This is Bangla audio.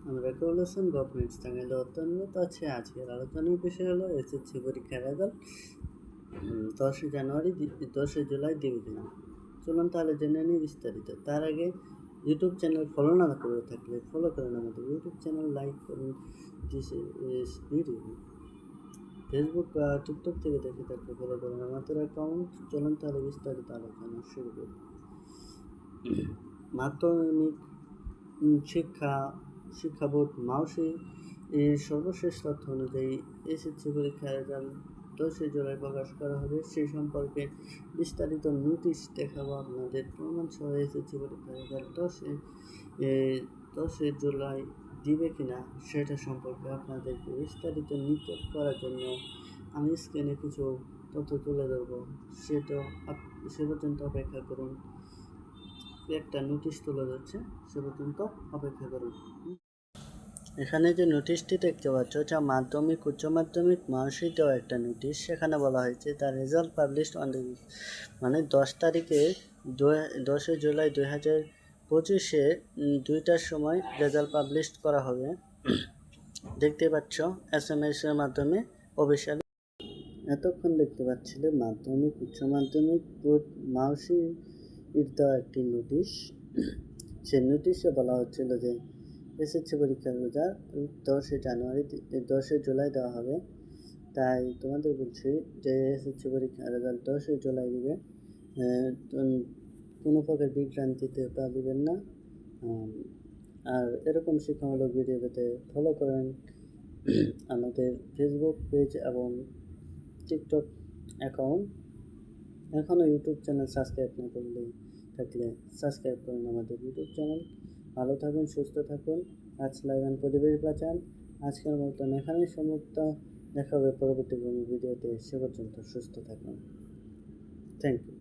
আমরা রেগুলেশন গভর্নমেন্ট চ্যানেলে অত্যন্ত আছে। আজকের আলোচনার বিষয় হলো এসএসসি পরীক্ষার রেজাল্ট 10 জুলাই দেবে কিনা। চলুন তাহলে জেনে নিই বিস্তারিত। তার আগে ইউটিউব চ্যানেল ফলো না করে থাকলে ফলো করেন আমাদের ইউটিউব চ্যানেল, লাইক করুন দিস ইজ ভিডিও। ফেসবুক বা টিকটক থেকে দেখে থাকলে ফলো করুন আমাদের অ্যাকাউন্ট। চলুন তাহলে বিস্তারিত আলোচনা শুরু করি। মাধ্যমিক শিক্ষা বোর্ড মাউসি এর সর্বশেষ তথ্য অনুযায়ী এসএসসি পরীক্ষার রেজাল্ট 10 জুলাই প্রকাশ করা হবে। সেই সম্পর্কে বিস্তারিত নোটিশ দেখাবো আপনাদের। প্রমাণ সহ এসএসসি পরীক্ষার রেজাল্ট 10 জুলাই দিবে কিনা সেটা সম্পর্কে আপনাদেরকে বিস্তারিত নিশ্চিত করার জন্য আমি স্ক্রিনে কিছু তথ্য তুলে ধরবো। সে পর্যন্ত অপেক্ষা করুন। একটা নোটিশ তুলে ধরছে, সে পর্যন্ত অপেক্ষা করুন। এখানে যে নোটিশটি দেখতে পাচ্ছ যা মাধ্যমিক উচ্চ মাধ্যমিক মার্কশিট দেওয়া একটা নোটিশ। সেখানে বলা হয়েছে the result published on the মানে 10 তারিখে 10 জুলাই 2025 2টার সময় রেজাল্ট পাবলিশ করা হবে। দেখতে পাচ্ছ SMS এর মাধ্যমে অফিসিয়ালি। এতক্ষণ দেখতে পাচ্ছিলে মাধ্যমিক উচ্চ মাধ্যমিক বোর্ড মার্কশিট দেওয়া একটি নোটিশ। সেই নোটিশে বলা হচ্ছিল যে এসএসসি পরীক্ষার রেজাল্ট 10 জুলাই দেওয়া হবে। তাই তোমাদের বলছি যে এসএসসি পরীক্ষার রেজাল্ট 10 জুলাই দিবে। কোনো প্রকার বিভ্রান্তিতে পা দিবেন না। আর এরকম শিক্ষামূলক ভিডিও পেতে ফলো করেন আমাদের ফেসবুক পেজ এবং টিকটক অ্যাকাউন্ট। এখনও ইউটিউব চ্যানেল সাবস্ক্রাইব না করলে থাকলে সাবস্ক্রাইব করুন আমাদের ইউটিউব চ্যানেল। ভালো থাকুন, সুস্থ থাকুন, গাছ লাগান, পরিবেশ বাঁচান। আজকের মতন এখানেই সমাপ্ত। দেখা হবে পরবর্তী কোনো ভিডিওতে। সে পর্যন্ত সুস্থ থাকুন। Thank you.